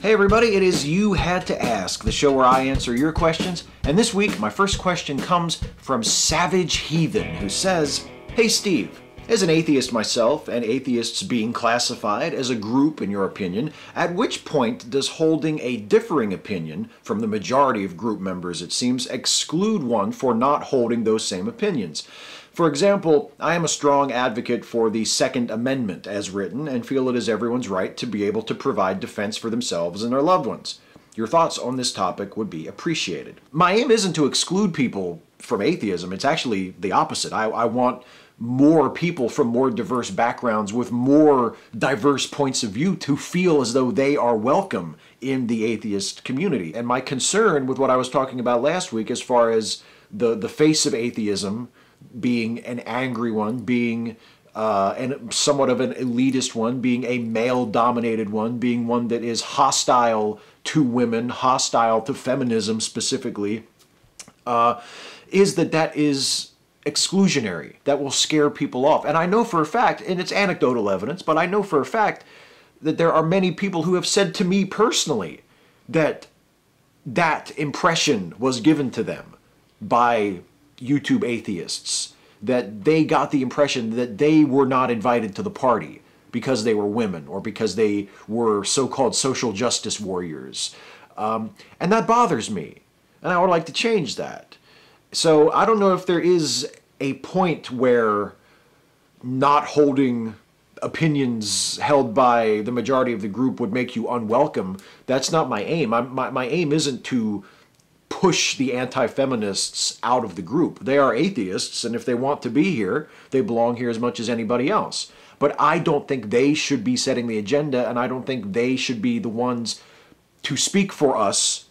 Hey everybody, it is You Had to Ask, the show where I answer your questions. And this week, my first question comes from Savage Heathen, who says, Hey Steve, as an atheist myself, and atheists being classified as a group in your opinion, at which point does holding a differing opinion from the majority of group members, it seems, exclude one for not holding those same opinions? For example, I am a strong advocate for the Second Amendment as written and feel it is everyone's right to be able to provide defense for themselves and their loved ones. Your thoughts on this topic would be appreciated. My aim isn't to exclude people from atheism. It's actually the opposite. I want more people from more diverse backgrounds with more diverse points of view to feel as though they are welcome in the atheist community. And my concern with what I was talking about last week as far as the face of atheism being an angry one, being and somewhat of an elitist one, being a male-dominated one, being one that is hostile to women, hostile to feminism specifically, is that is exclusionary. That will scare people off. And I know for a fact, and it's anecdotal evidence, but I know for a fact that there are many people who have said to me personally that that impression was given to them by YouTube atheists, that they got the impression that they were not invited to the party because they were women or because they were so-called social justice warriors. And that bothers me, and I would like to change that. So I don't know if there is a point where not holding opinions held by the majority of the group would make you unwelcome. That's not my aim. My aim isn't to push the anti-feminists out of the group. They are atheists, and if they want to be here, they belong here as much as anybody else. But I don't think they should be setting the agenda, and I don't think they should be the ones to speak for us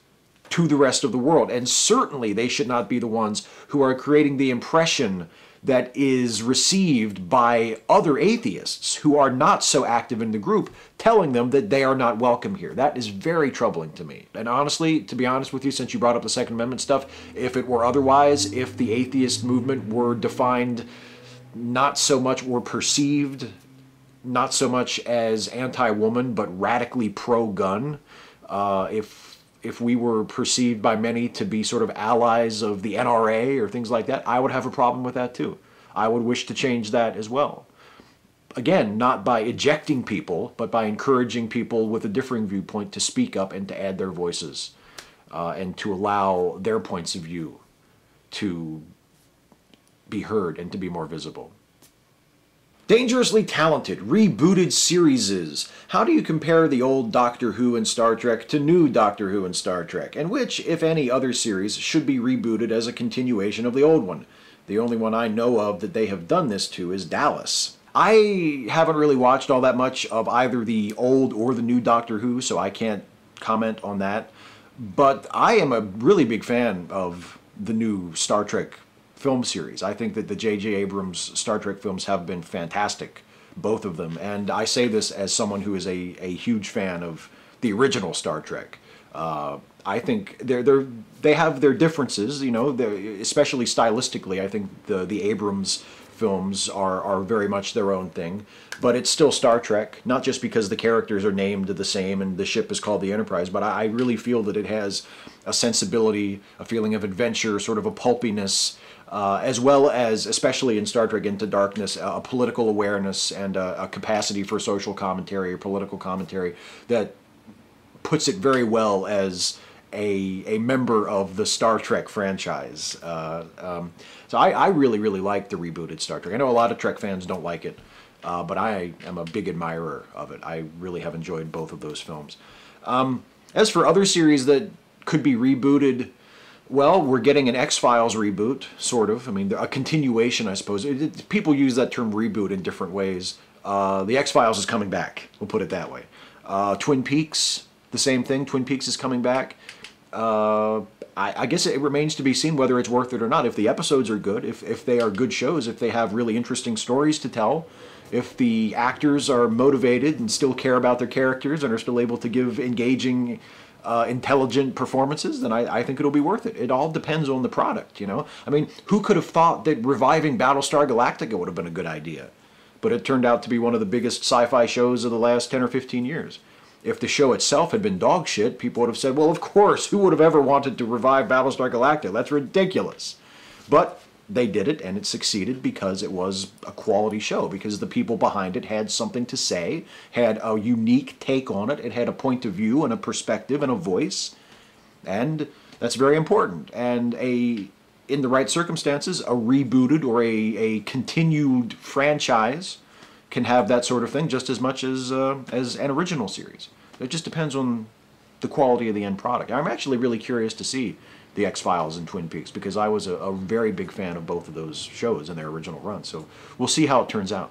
to the rest of the world. And certainly they should not be the ones who are creating the impression that is received by other atheists who are not so active in the group, telling them that they are not welcome here. That is very troubling to me. And honestly, to be honest with you, since you brought up the Second Amendment stuff, if it were otherwise, if the atheist movement were defined not so much or perceived not so much as anti-woman but radically pro-gun, if we were perceived by many to be sort of allies of the NRA or things like that, I would have a problem with that too. I would wish to change that as well. Again, not by ejecting people, but by encouraging people with a differing viewpoint to speak up and to add their voices and to allow their points of view to be heard and to be more visible. Dangerously Talented, rebooted series. How do you compare the old Doctor Who and Star Trek to new Doctor Who and Star Trek? And which, if any, other series should be rebooted as a continuation of the old one? The only one I know of that they have done this to is Dallas. I haven't really watched all that much of either the old or the new Doctor Who, so I can't comment on that. But I am a really big fan of the new Star Trek film series. I think that the J.J. Abrams Star Trek films have been fantastic, both of them. And I say this as someone who is a huge fan of the original Star Trek. I think they have their differences, you know, especially stylistically. I think the Abrams films are very much their own thing, but it's still Star Trek, not just because the characters are named the same and the ship is called the Enterprise, but I really feel that it has a sensibility, a feeling of adventure, sort of a pulpiness, as well as, especially in Star Trek Into Darkness, a political awareness and a capacity for social commentary or political commentary that puts it very well as a member of the Star Trek franchise. So I really, really like the rebooted Star Trek. I know a lot of Trek fans don't like it, but I am a big admirer of it. I really have enjoyed both of those films. As for other series that could be rebooted, well, we're getting an X-Files reboot, sort of. I mean, a continuation, I suppose. People use that term reboot in different ways. The X-Files is coming back, we'll put it that way. Twin Peaks, the same thing. Twin Peaks is coming back. I guess it remains to be seen whether it's worth it or not. If the episodes are good, if they are good shows, if they have really interesting stories to tell, if the actors are motivated and still care about their characters and are still able to give engaging, intelligent performances, then I think it'll be worth it. It all depends on the product, you know? I mean, who could have thought that reviving Battlestar Galactica would have been a good idea? But it turned out to be one of the biggest sci-fi shows of the last 10 or 15 years. If the show itself had been dog shit, people would have said, well, of course, who would have ever wanted to revive Battlestar Galactica? That's ridiculous. But they did it, and it succeeded because it was a quality show, because the people behind it had something to say, had a unique take on it, it had a point of view and a perspective and a voice, and that's very important. And in the right circumstances, a rebooted or a continued franchise can have that sort of thing just as much as an original series. It just depends on the quality of the end product. I'm actually really curious to see the X-Files and Twin Peaks, because I was a very big fan of both of those shows in their original run. So we'll see how it turns out.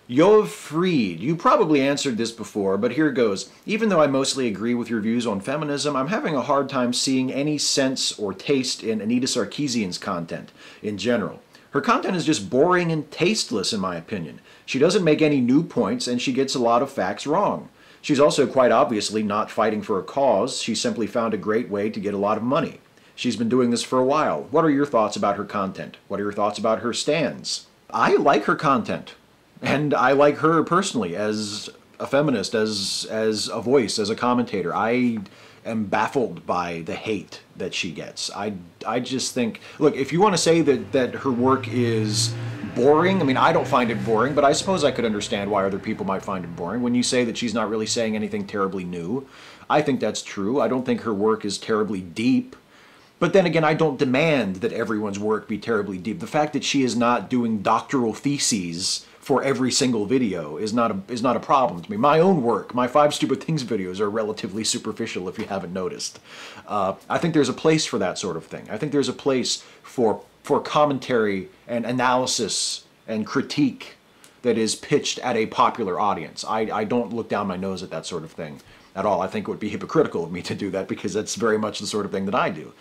Yov Freed, you probably answered this before, but here goes. Even though I mostly agree with your views on feminism, I'm having a hard time seeing any sense or taste in Anita Sarkeesian's content in general. Her content is just boring and tasteless, in my opinion. She doesn't make any new points, and she gets a lot of facts wrong. She's also quite obviously not fighting for a cause. She simply found a great way to get a lot of money. She's been doing this for a while. What are your thoughts about her content? What are your thoughts about her stands? I like her content, and I like her personally as a feminist, as a voice, as a commentator. I am baffled by the hate that she gets. I just think, look, if you want to say that her work is boring, I mean, I don't find it boring, but I suppose I could understand why other people might find it boring. When you say that she's not really saying anything terribly new, I think that's true. I don't think her work is terribly deep. But then again, I don't demand that everyone's work be terribly deep. The fact that she is not doing doctoral theses for every single video is not a problem to me. My own work, my 5 Stupid Things videos, are relatively superficial, if you haven't noticed. I think there's a place for that sort of thing. I think there's a place for commentary and analysis and critique that is pitched at a popular audience. I don't look down my nose at that sort of thing at all. I think it would be hypocritical of me to do that, because that's very much the sort of thing that I do.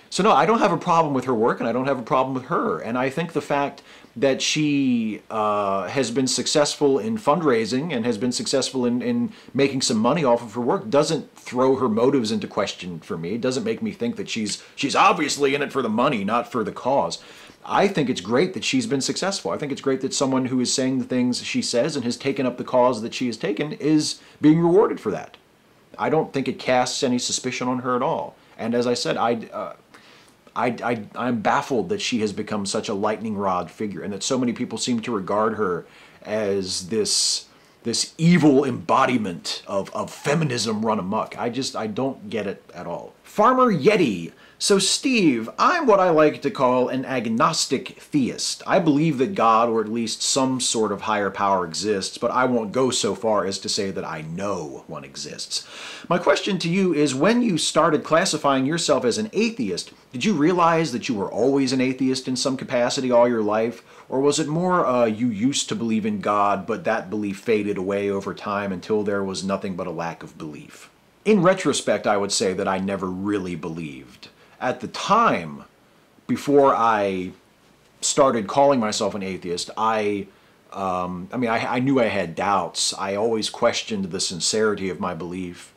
So no, I don't have a problem with her work, and I don't have a problem with her. And I think the fact that she has been successful in fundraising and has been successful in making some money off of her work doesn't throw her motives into question for me. It doesn't make me think that she's obviously in it for the money, not for the cause. I think it's great that she's been successful. I think it's great that someone who is saying the things she says and has taken up the cause that she has taken is being rewarded for that. I don't think it casts any suspicion on her at all. And as I said, I'm baffled that she has become such a lightning rod figure, and that so many people seem to regard her as this evil embodiment of feminism run amok. I don't get it at all. Farmer Yeti. So Steve, I'm what I like to call an agnostic theist. I believe that God, or at least some sort of higher power, exists, but I won't go so far as to say that I know one exists. My question to you is, when you started classifying yourself as an atheist, did you realize that you were always an atheist in some capacity all your life? Or was it more you used to believe in God, but that belief faded away over time until there was nothing but a lack of belief? In retrospect, I would say that I never really believed. At the time, before I started calling myself an atheist, I knew I had doubts. I always questioned the sincerity of my belief,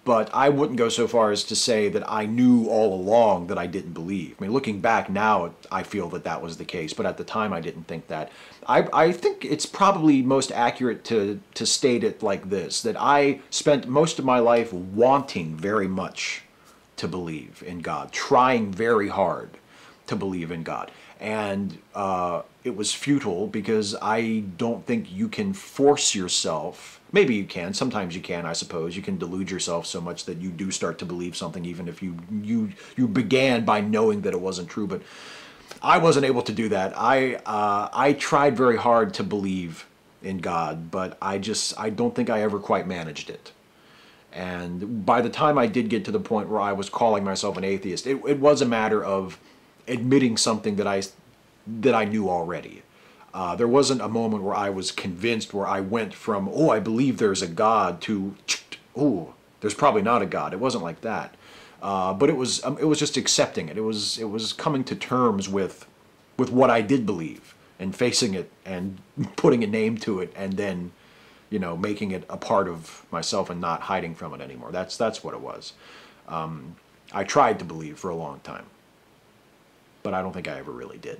but I wouldn't go so far as to say that I knew all along that I didn't believe. I mean, looking back now, I feel that that was the case, but at the time I didn't think that. I think it's probably most accurate to state it like this, that I spent most of my life wanting very much to believe in God, trying very hard to believe in God. And it was futile, because I don't think you can force yourself. Maybe you can, sometimes you can, I suppose. You can delude yourself so much that you do start to believe something, even if you began by knowing that it wasn't true. But I wasn't able to do that. I tried very hard to believe in God, but I don't think I ever quite managed it. And by the time I did get to the point where I was calling myself an atheist, it was a matter of admitting something that I knew already. There wasn't a moment where I was convinced, where I went from, oh, I believe there's a God, to, oh, there's probably not a God. It wasn't like that. But it was just accepting it. It was coming to terms with what I did believe, and facing it, and putting a name to it, and then, making it a part of myself and not hiding from it anymore. That's what it was. I tried to believe for a long time, but I don't think I ever really did.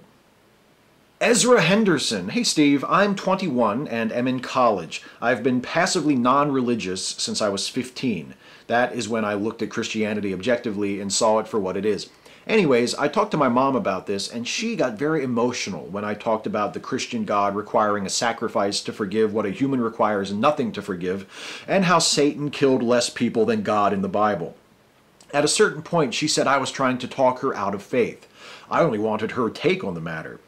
Ezra Henderson. Hey Steve, I'm 21 and am in college. I've been passively non-religious since I was 15. That is when I looked at Christianity objectively and saw it for what it is. Anyways, I talked to my mom about this and she got very emotional when I talked about the Christian God requiring a sacrifice to forgive what a human requires nothing to forgive, and how Satan killed less people than God in the Bible. At a certain point, she said I was trying to talk her out of faith. I only wanted her take on the matter.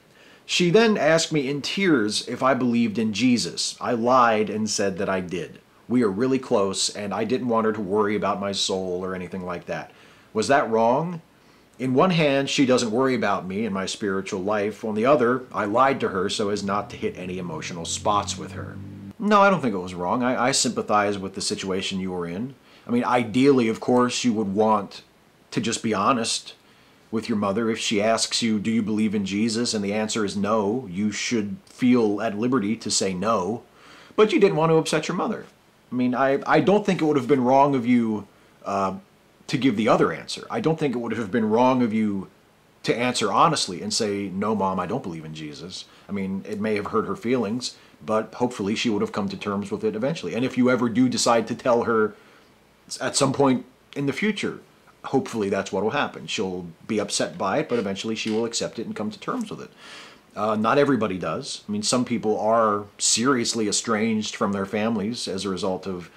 She then asked me in tears if I believed in Jesus. I lied and said that I did. We are really close, and I didn't want her to worry about my soul or anything like that. Was that wrong? In one hand, she doesn't worry about me and my spiritual life. On the other, I lied to her so as not to hit any emotional spots with her. No, I don't think it was wrong. I sympathize with the situation you were in. I mean, ideally, of course, you would want to just be honest with your mother. If she asks you, do you believe in Jesus? And the answer is no, you should feel at liberty to say no. But you didn't want to upset your mother. I mean, I don't think it would have been wrong of you to give the other answer. I don't think it would have been wrong of you to answer honestly and say, no, Mom, I don't believe in Jesus. I mean, it may have hurt her feelings, but hopefully she would have come to terms with it eventually. And if you ever do decide to tell her at some point in the future, hopefully that's what will happen. She'll be upset by it, but eventually she will accept it and come to terms with it. Not everybody does. I mean, some people are seriously estranged from their families as a result of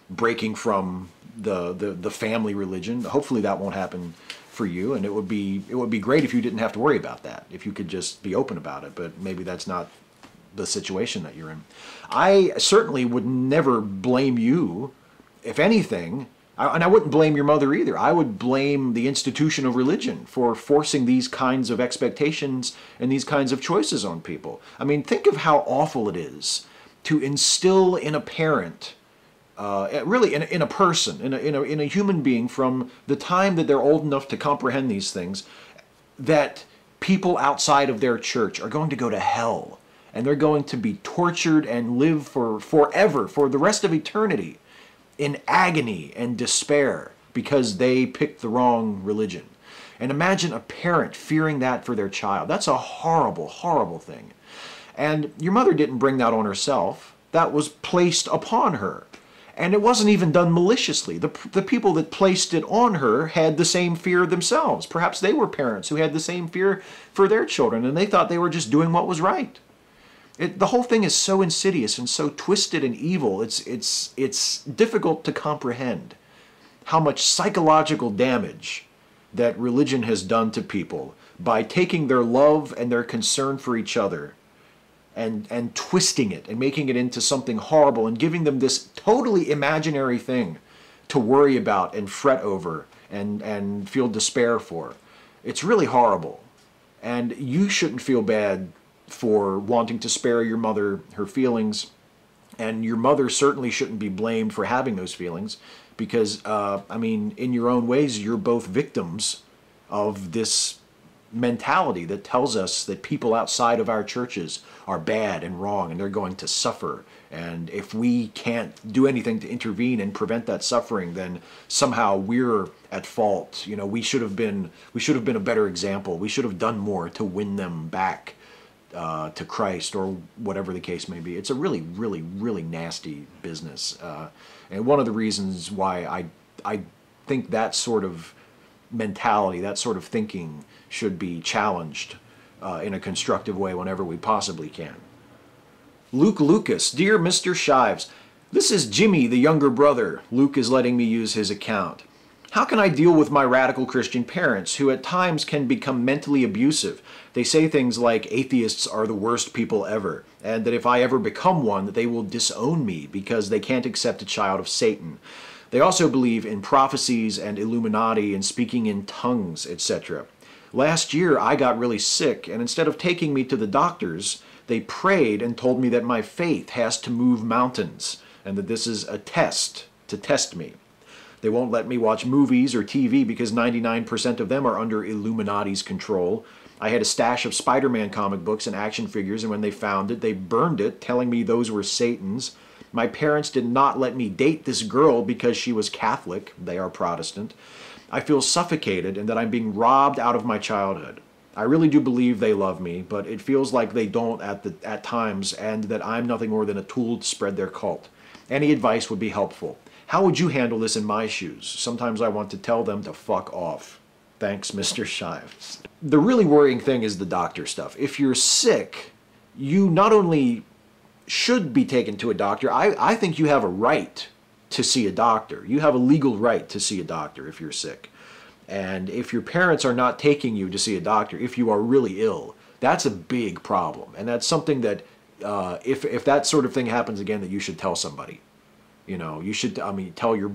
breaking from the family religion. Hopefully that won't happen for you, and it would be great if you didn't have to worry about that, if you could just be open about it, but maybe that's not the situation that you're in. I certainly would never blame you. If anything, and I wouldn't blame your mother either. I would blame the institution of religion for forcing these kinds of expectations and these kinds of choices on people. I mean, think of how awful it is to instill in a parent, really in a person, in a human being, from the time that they're old enough to comprehend these things, that people outside of their church are going to go to hell, and they're going to be tortured and live forever, for the rest of eternity, in agony and despair because they picked the wrong religion. And imagine a parent fearing that for their child. That's a horrible, horrible thing. And your mother didn't bring that on herself. That was placed upon her. And it wasn't even done maliciously. The people that placed it on her had the same fear themselves. Perhaps they were parents who had the same fear for their children, and they thought they were just doing what was right. The whole thing is so insidious and so twisted and evil, it's difficult to comprehend how much psychological damage that religion has done to people by taking their love and their concern for each other and twisting it and making it into something horrible and giving them this totally imaginary thing to worry about and fret over and feel despair for. It's really horrible. And you shouldn't feel bad for wanting to spare your mother her feelings, and your mother certainly shouldn't be blamed for having those feelings, because I mean, in your own ways, you're both victims of this mentality that tells us that people outside of our churches are bad and wrong and they're going to suffer, and if we can't do anything to intervene and prevent that suffering, then somehow we're at fault. You know, we should have been a better example. We should have done more to win them back to Christ, or whatever the case may be. It's a really, really, really nasty business. And one of the reasons why I think that sort of mentality, that sort of thinking should be challenged in a constructive way whenever we possibly can. Luke Lucas, dear Mr. Shives, this is Jimmy, the younger brother. Luke is letting me use his account. How can I deal with my radical Christian parents who at times can become mentally abusive? They say things like atheists are the worst people ever, and that if I ever become one, that they will disown me because they can't accept a child of Satan. They also believe in prophecies and Illuminati and speaking in tongues, etc. Last year, I got really sick, and instead of taking me to the doctors, they prayed and told me that my faith has to move mountains, and that this is a test to test me. They won't let me watch movies or TV because 99% of them are under Illuminati's control. I had a stash of Spider-Man comic books and action figures, and when they found it, they burned it, telling me those were Satan's. My parents did not let me date this girl because she was Catholic. They are Protestant. I feel suffocated and that I'm being robbed out of my childhood. I really do believe they love me, but it feels like they don't at times, and that I'm nothing more than a tool to spread their cult. Any advice would be helpful. How would you handle this in my shoes? Sometimes I want to tell them to fuck off. Thanks, Mr. Shives. The really worrying thing is the doctor stuff. If you're sick, you not only should be taken to a doctor, I think you have a right to see a doctor. You have a legal right to see a doctor if you're sick. And if your parents are not taking you to see a doctor, if you are really ill, that's a big problem. And that's something that, if that sort of thing happens again, that you should tell somebody. You know, you should, I mean, tell your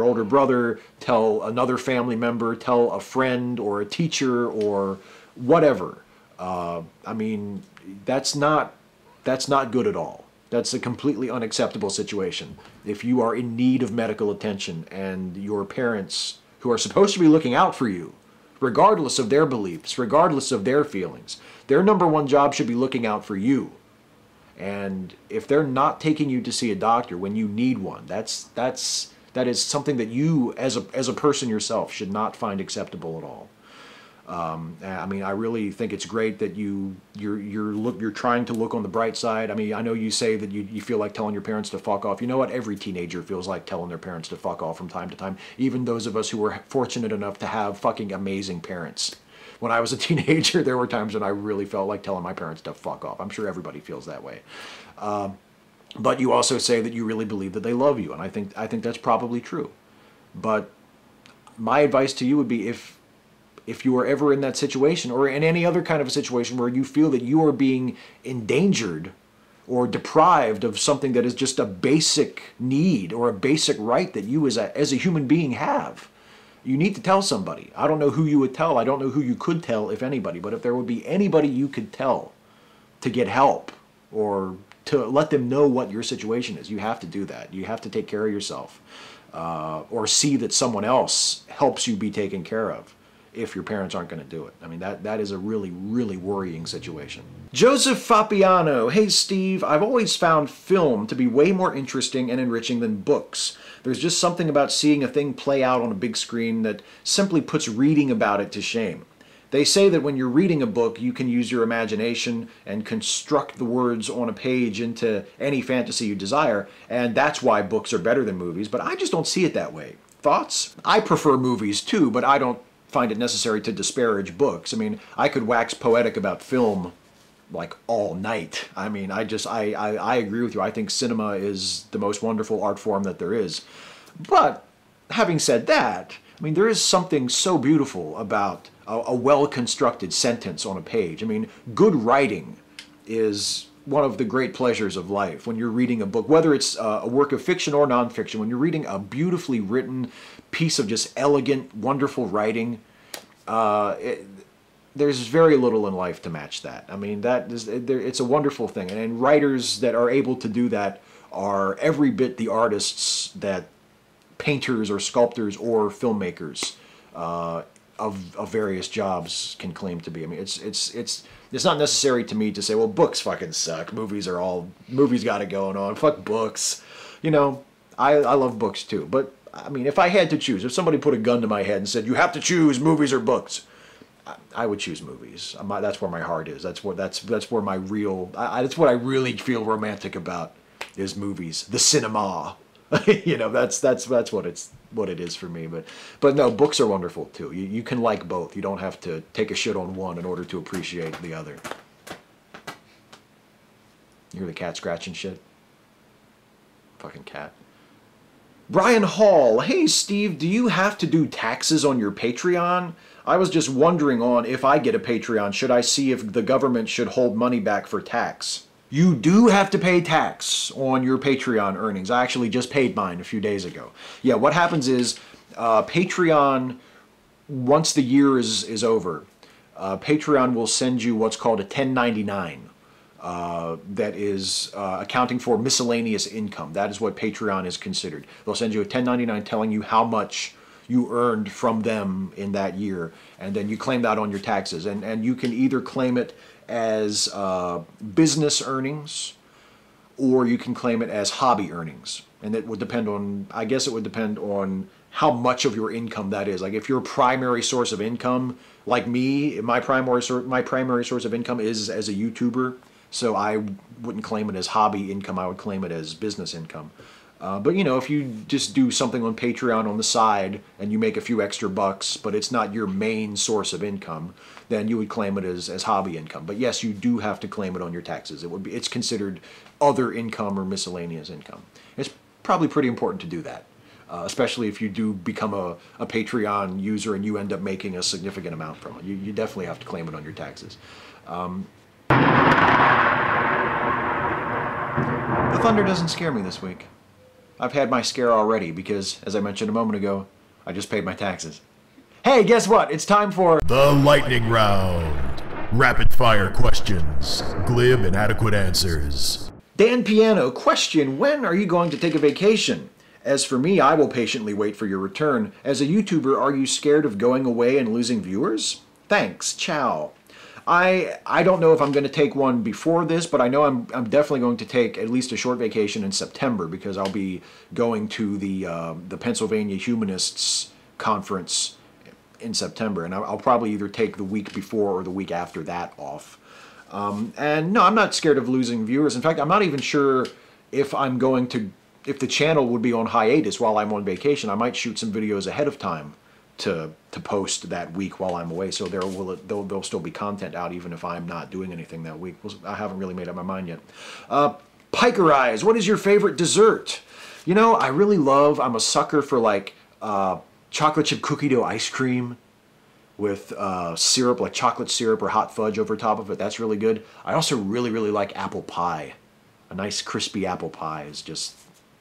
older brother, tell another family member, tell a friend or a teacher or whatever. I mean, that's not good at all. That's a completely unacceptable situation. If you are in need of medical attention and your parents, who are supposed to be looking out for you, regardless of their beliefs, regardless of their feelings, their number one job should be looking out for you. And if they're not taking you to see a doctor when you need one, that is something that you, as a person yourself, should not find acceptable at all. I mean, I really think it's great that you're trying to look on the bright side. I mean, I know you say that you feel like telling your parents to fuck off. You know what? Every teenager feels like telling their parents to fuck off from time to time. Even those of us who were fortunate enough to have fucking amazing parents. When I was a teenager, there were times when I really felt like telling my parents to fuck off. I'm sure everybody feels that way. But you also say that you really believe that they love you, and I think that's probably true. But my advice to you would be, if you are ever in that situation, or in any other kind of a situation where you feel that you are being endangered or deprived of something that is just a basic need or a basic right that you as a human being have, you need to tell somebody. I don't know who you would tell. I don't know who you could tell, if anybody. But if there would be anybody you could tell to get help or to let them know what your situation is, you have to do that. You have to take care of yourself, or see that someone else helps you be taken care of if your parents aren't going to do it. I mean, that is a really, really worrying situation. Joseph Fopeano. Hey, Steve, I've always found film to be way more interesting and enriching than books. There's just something about seeing a thing play out on a big screen that simply puts reading about it to shame. They say that when you're reading a book, you can use your imagination and construct the words on a page into any fantasy you desire, and that's why books are better than movies, but I just don't see it that way. Thoughts? I prefer movies too, but I don't find it necessary to disparage books. I mean, I could wax poetic about film like all night. I mean, I agree with you. I think cinema is the most wonderful art form that there is. But having said that, I mean, there is something so beautiful about a well-constructed sentence on a page. I mean, good writing is one of the great pleasures of life. When you're reading a book, whether it's a work of fiction or nonfiction, when you're reading a beautifully written piece of just elegant, wonderful writing, there's very little in life to match that. I mean, it's a wonderful thing. And writers that are able to do that are every bit the artists that painters or sculptors or filmmakers of various jobs can claim to be. I mean, it's not necessary to me to say, well, books fucking suck. Movies got it going on. Fuck books. You know, I love books too. But I mean, if I had to choose, if somebody put a gun to my head and said, you have to choose movies or books, I would choose movies. That's where my heart is. That's where my real. That's what I really feel romantic about, is movies, the cinema. You know, that's what it is for me. But no, books are wonderful too. You can like both. You don't have to take a shit on one in order to appreciate the other. You hear the cat scratching shit? Fucking cat. Brian Hall. Hey, Steve, do you have to do taxes on your Patreon? I was just wondering if I get a Patreon, should I see if the government should hold money back for tax? You do have to pay tax on your Patreon earnings. I actually just paid mine a few days ago. Yeah, what happens is Patreon, once the year is over, Patreon will send you what's called a 1099. That is accounting for miscellaneous income. That is what Patreon is considered. They'll send you a 1099 telling you how much you earned from them in that year, and then you claim that on your taxes. And you can either claim it as business earnings, or you can claim it as hobby earnings. And it would depend on, I guess it would depend on how much of your income that is. Like if your primary source of income, like me, my primary source of income is as a YouTuber, so I wouldn't claim it as hobby income. I would claim it as business income. But you know, if you just do something on Patreon on the side and you make a few extra bucks, but it's not your main source of income, then you would claim it as hobby income. But yes, you do have to claim it on your taxes. It's considered other income or miscellaneous income. It's probably pretty important to do that, especially if you do become a Patreon user and you end up making a significant amount from it. You definitely have to claim it on your taxes. The thunder doesn't scare me this week. I've had my scare already because, as I mentioned a moment ago, I just paid my taxes. Hey, guess what? It's time for the lightning round. Rapid fire questions, glib and adequate answers. Dan Piano, question, when are you going to take a vacation? As for me, I will patiently wait for your return. As a YouTuber, are you scared of going away and losing viewers? Thanks, ciao. I don't know if I'm going to take one before this, but I know I'm definitely going to take at least a short vacation in September because I'll be going to the Pennsylvania Humanists Conference in September, and I'll probably either take the week before or the week after that off. And no, I'm not scared of losing viewers. In fact, I'm not even sure if if the channel would be on hiatus while I'm on vacation. I might shoot some videos ahead of time to post that week while I'm away, so there'll still be content out even if I'm not doing anything that week. I haven't really made up my mind yet. Piker Eyes, what is your favorite dessert? You know, I'm a sucker for like chocolate chip cookie dough ice cream with syrup, like chocolate syrup or hot fudge over top of it. That's really good. I also really like apple pie. A nice crispy apple pie is just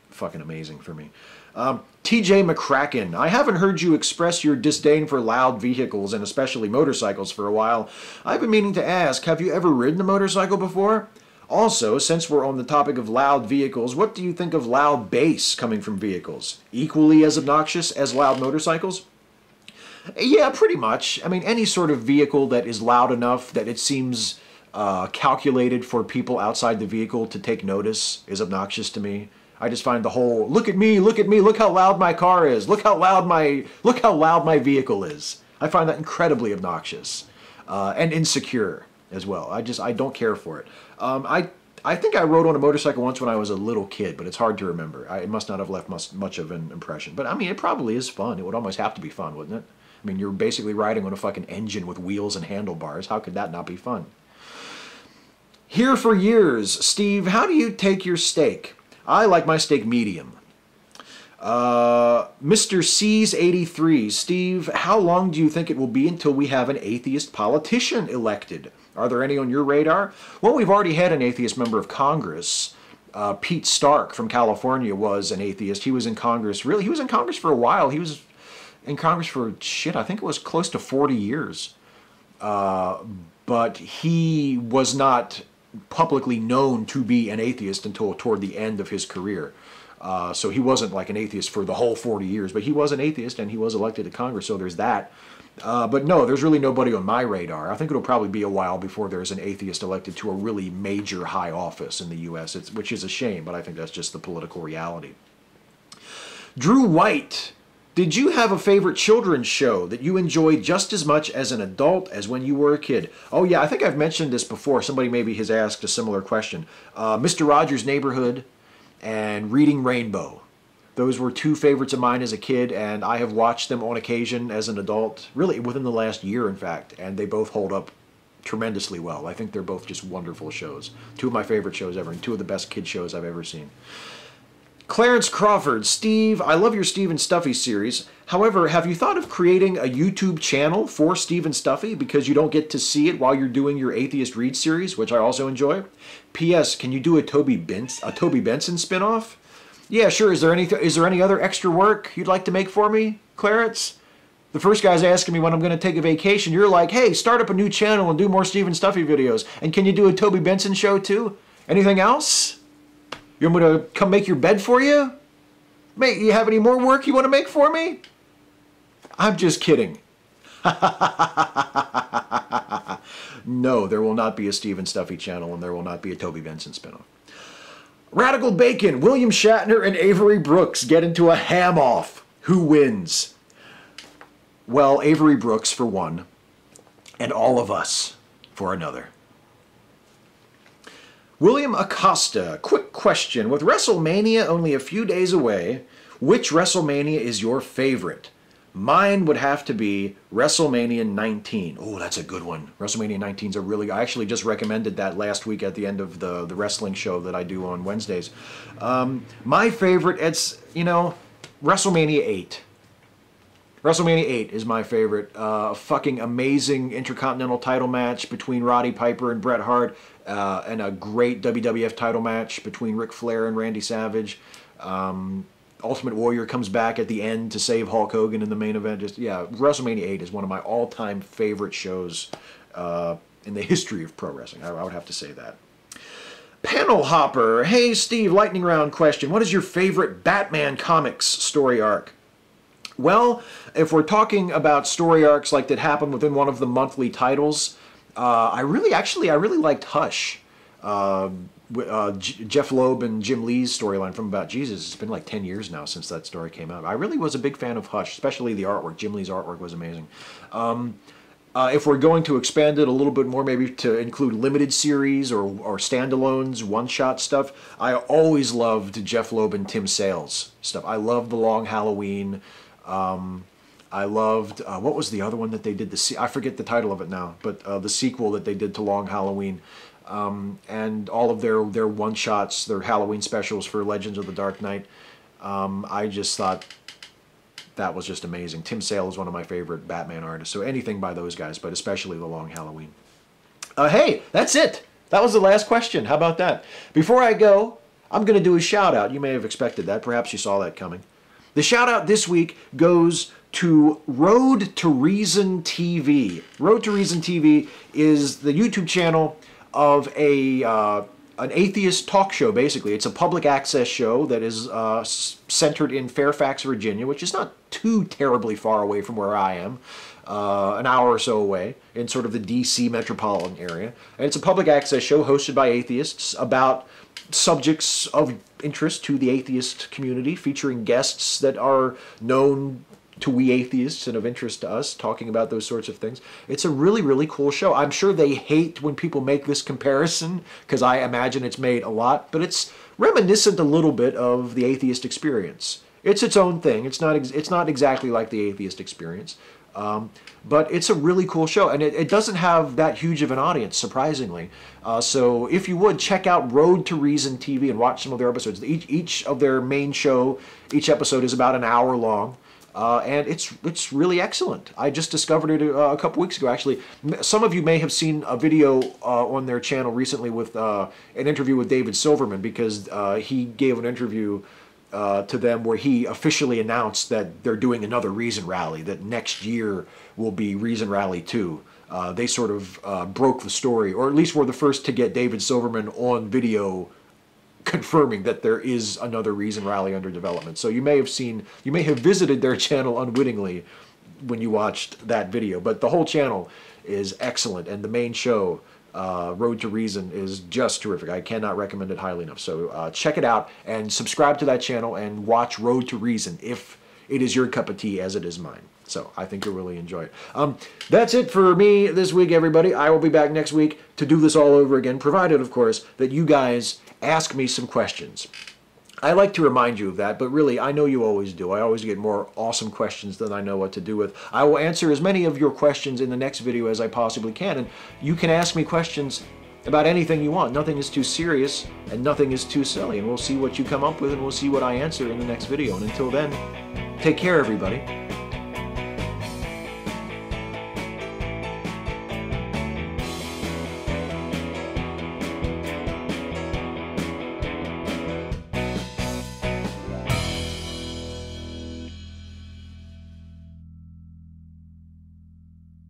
fucking amazing for me. TJ McCracken, I haven't heard you express your disdain for loud vehicles and especially motorcycles for a while. I've been meaning to ask, have you ever ridden a motorcycle before? Also, since we're on the topic of loud vehicles, what do you think of loud bass coming from vehicles? Equally as obnoxious as loud motorcycles? Yeah, pretty much. I mean, any sort of vehicle that is loud enough that it seems calculated for people outside the vehicle to take notice is obnoxious to me. I just find the whole, look at me, look how loud my car is, look how loud my vehicle is. I find that incredibly obnoxious and insecure as well. I don't care for it. I think I rode on a motorcycle once when I was a little kid, but it's hard to remember. It must not have left much of an impression. But I mean, it probably is fun. It would almost have to be fun, wouldn't it? I mean, you're basically riding on a fucking engine with wheels and handlebars. How could that not be fun? Here for years, Steve, how do you take your steak? I like my steak medium. Mr. C's 83, Steve, how long do you think it will be until we have an atheist politician elected? Are there any on your radar? Well, we've already had an atheist member of Congress. Pete Stark from California was an atheist. He was in Congress, really, he was in Congress for a while. He was in Congress for, I think it was close to 40 years. But he was not publicly known to be an atheist until toward the end of his career. So he wasn't like an atheist for the whole 40 years, but he was an atheist and he was elected to Congress, so there's that. But no, there's really nobody on my radar. I think it'll probably be a while before there's an atheist elected to a really major high office in the U.S., which is a shame, but I think that's just the political reality. Drew White, did you have a favorite children's show that you enjoyed just as much as an adult as when you were a kid? Oh yeah, I think I've mentioned this before. Somebody maybe has asked a similar question. Mr. Rogers' Neighborhood and Reading Rainbow. Those were two favorites of mine as a kid, and I have watched them on occasion as an adult, really within the last year, in fact, and they both hold up tremendously well. I think they're both just wonderful shows. Two of my favorite shows ever, and two of the best kid shows I've ever seen. Clarence Crawford, Steve, I love your Steve and Stuffy series. However, have you thought of creating a YouTube channel for Steve and Stuffy because you don't get to see it while you're doing your Atheist Read series, which I also enjoy? P.S. Can you do a Toby Benson spinoff? Yeah, sure. Is there any other extra work you'd like to make for me, Clarence? The first guy's asking me when I'm going to take a vacation. You're like, hey, start up a new channel and do more Steve and Stuffy videos. And can you do a Toby Benson show too? Anything else? You want me to come make your bed for you? Mate, you have any more work you want to make for me? I'm just kidding. No, there will not be a Steve and Stuffy channel, and there will not be a Toby Benson spinoff. Radical Bacon, William Shatner and Avery Brooks get into a ham-off. Who wins? Well, Avery Brooks for one, and all of us for another. William Acosta, quick question. With WrestleMania only a few days away, which WrestleMania is your favorite? Mine would have to be WrestleMania 19. Oh, that's a good one. WrestleMania 19 is a really... I actually just recommended that last week at the end of the wrestling show that I do on Wednesdays. My favorite, it's, you know, WrestleMania 8. WrestleMania 8 is my favorite. Fucking amazing Intercontinental title match between Roddy Piper and Bret Hart, and a great WWF title match between Ric Flair and Randy Savage. Ultimate Warrior comes back at the end to save Hulk Hogan in the main event. Just, yeah, WrestleMania 8 is one of my all-time favorite shows in the history of pro wrestling. I would have to say that. Panel Hopper. Hey, Steve, lightning round question. What is your favorite Batman comics story arc? Well, if we're talking about story arcs like that happen within one of the monthly titles, I really liked Hush. Jeff Loeb and Jim Lee's storyline from About Jesus. It's been like 10 years now since that story came out. I really was a big fan of Hush, especially the artwork. Jim Lee's artwork was amazing. If we're going to expand it a little bit more, maybe to include limited series or standalones, one-shot stuff, I always loved Jeff Loeb and Tim Sale's stuff. I loved The Long Halloween. I loved, what was the other one that they did? I forget the title of it now, but the sequel that they did to Long Halloween. And all of their one-shots, their Halloween specials for Legends of the Dark Knight. I just thought that was just amazing. Tim Sale is one of my favorite Batman artists, so anything by those guys, but especially The Long Halloween. Hey, that's it. That was the last question. How about that? Before I go, I'm going to do a shout-out. You may have expected that. Perhaps you saw that coming. The shout-out this week goes to RoadtoReasonTV. RoadtoReasonTV is the YouTube channel of an atheist talk show, basically. It's a public access show that is centered in Fairfax, Virginia, which is not too terribly far away from where I am, an hour or so away, in sort of the D.C. metropolitan area. And it's a public access show hosted by atheists about subjects of interest to the atheist community, featuring guests that are known to we atheists and of interest to us, talking about those sorts of things. It's a really, really cool show. I'm sure they hate when people make this comparison, because I imagine it's made a lot, but it's reminiscent a little bit of the atheist experience. It's its own thing. It's not exactly like the atheist experience, but it's a really cool show, and it doesn't have that huge of an audience, surprisingly. So if you would, check out Road to Reason TV and watch some of their episodes. Each of their main show, each episode is about an hour long. And it's really excellent. I just discovered it a couple weeks ago, actually. Some of you may have seen a video on their channel recently with an interview with David Silverman, because he gave an interview to them where he officially announced that they're doing another Reason Rally, that next year will be Reason Rally 2. They sort of broke the story, or at least were the first to get David Silverman on video confirming that there is another Reason Rally under development. So you may have visited their channel unwittingly when you watched that video, but the whole channel is excellent, and the main show, Road to Reason, is just terrific. I cannot recommend it highly enough. So check it out and subscribe to that channel and watch Road to Reason if it is your cup of tea, as it is mine. So I think you'll really enjoy it. That's it for me this week, everybody. I will be back next week to do this all over again, provided, of course, that you guys ask me some questions. I like to remind you of that, but really, I know you always do. I always get more awesome questions than I know what to do with. I will answer as many of your questions in the next video as I possibly can, and you can ask me questions about anything you want. Nothing is too serious, and nothing is too silly, and we'll see what you come up with, and we'll see what I answer in the next video. And until then, take care, everybody.